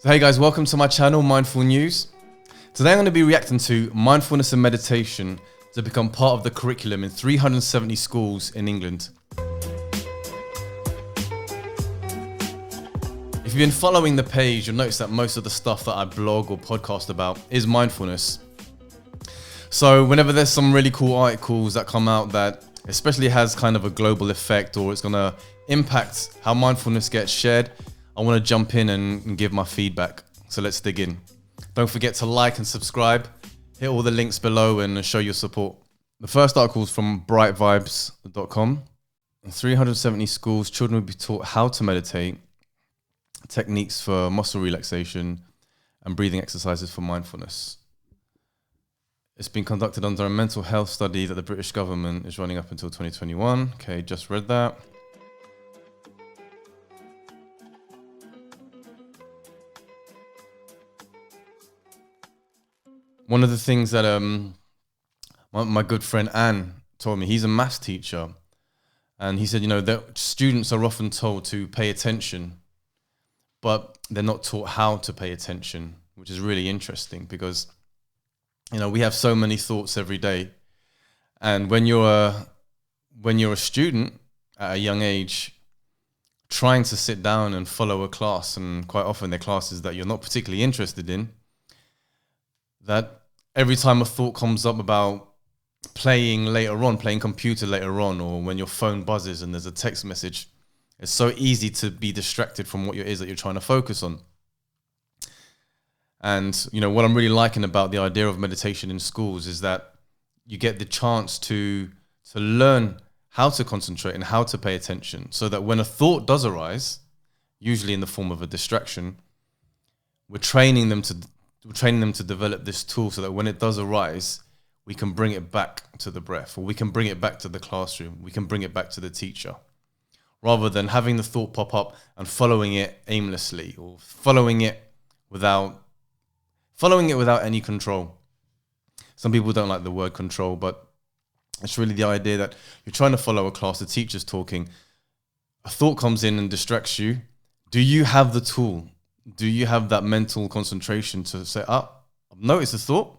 So hey guys, welcome to my channel, Mindful News. Today I'm going to be reacting to mindfulness and meditation to become part of the curriculum in 370 schools in England. If you've been following the page, you'll notice that most of the stuff that I blog or podcast about is mindfulness. So whenever there's some really cool articles that come out that especially has kind of a global effect or it's going to impact how mindfulness gets shared, I want to jump in and give my feedback. So let's dig in. Don't forget to like and subscribe. Hit all the links below and show your support. The first article is from brightvibes.com. In 370 schools, children will be taught how to meditate, techniques for muscle relaxation, and breathing exercises for mindfulness. It's been conducted under a mental health study that the British government is running up until 2021. Okay, just read that. One of the things that my good friend Anne told me, he's a maths teacher, and he said, that students are often told to pay attention, but they're not taught how to pay attention, which is really interesting because, we have so many thoughts every day. And when you're a student at a young age, trying to sit down and follow a class, and quite often they're classes that you're not particularly interested in, that every time a thought comes up about playing computer later on, or when your phone buzzes and there's a text message, it's so easy to be distracted from what it is that you're trying to focus on. And, what I'm really liking about the idea of meditation in schools is that you get the chance to learn how to concentrate and how to pay attention, so that when a thought does arise, usually in the form of a distraction, we're training them to develop this tool so that when it does arise, we can bring it back to the breath, or we can bring it back to the classroom, we can bring it back to the teacher, rather than having the thought pop up and following it aimlessly, or following it without any control. Some people don't like the word control, but it's really the idea that you're trying to follow a class, the teacher's talking, a thought comes in and distracts you. Do you have the tool? Do you have that mental concentration to say, I've noticed the thought,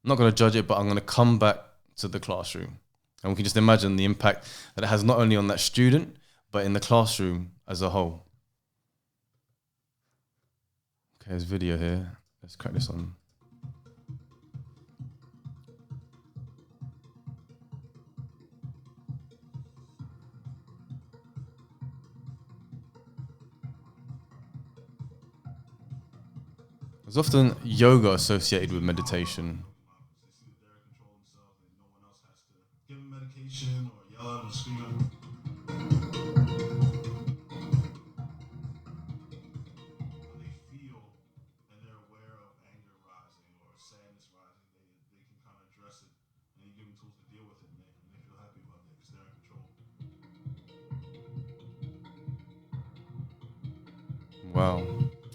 I'm not going to judge it, but I'm going to come back to the classroom. And we can just imagine the impact that it has not only on that student, but in the classroom as a whole. Okay, there's video here. Let's crack this on. There's often yoga associated with meditation. Give them medication or yell at them, scream at them. When they feel and they're aware of anger rising or sadness rising, they can kind of address it, and you give them tools to deal with it, and they feel happy about that because they're in control. Wow.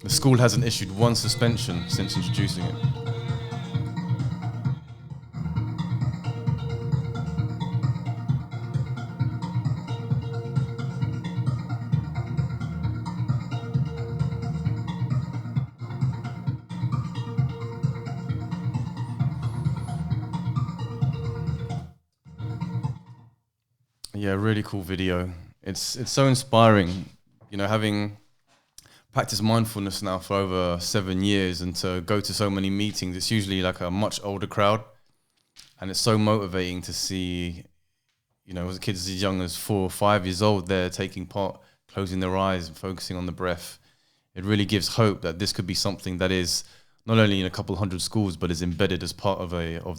The school hasn't issued one suspension since introducing it. Yeah, really cool video. It's so inspiring, having practiced mindfulness now for over 7 years, and to go to so many meetings. It's usually like a much older crowd, and it's so motivating to see, as kids as young as 4 or 5 years old, they're taking part, closing their eyes and focusing on the breath. It really gives hope that this could be something that is not only in a couple hundred schools, but is embedded as part of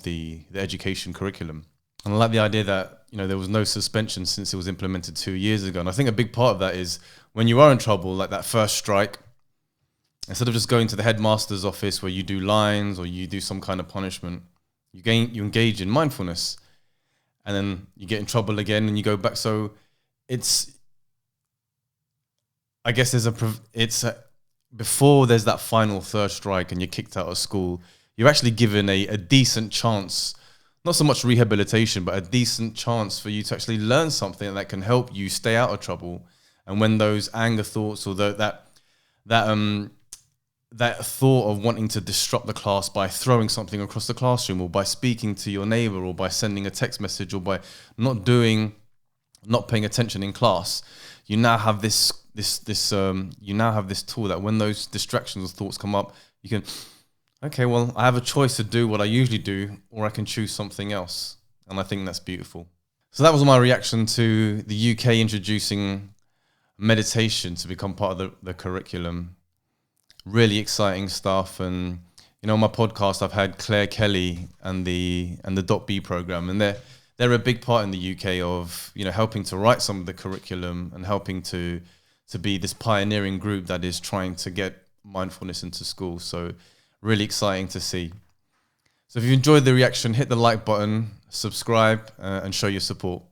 the education curriculum. And I like the idea that, there was no suspension since it was implemented 2 years ago. And I think a big part of that is when you are in trouble, like that first strike, instead of just going to the headmaster's office where you do lines or you do some kind of punishment, you engage in mindfulness, and then you get in trouble again and you go back. So before there's that final third strike and you're kicked out of school, you're actually given a decent chance, not so much rehabilitation, but a decent chance for you to actually learn something that can help you stay out of trouble. And when those anger thoughts or that that thought of wanting to disrupt the class by throwing something across the classroom, or by speaking to your neighbor, or by sending a text message, or by not paying attention in class, you now have this tool that when those distractions or thoughts come up, you can, okay, well, I have a choice to do what I usually do, or I can choose something else. And I think that's beautiful. So that was my reaction to the UK introducing meditation to become part of the curriculum. Really exciting stuff. And on my podcast, I've had Claire Kelly and the .B program, and they're a big part in the UK of helping to write some of the curriculum and helping to be this pioneering group that is trying to get mindfulness into schools. So really exciting to see. So if you enjoyed the reaction, hit the like button, subscribe, and show your support.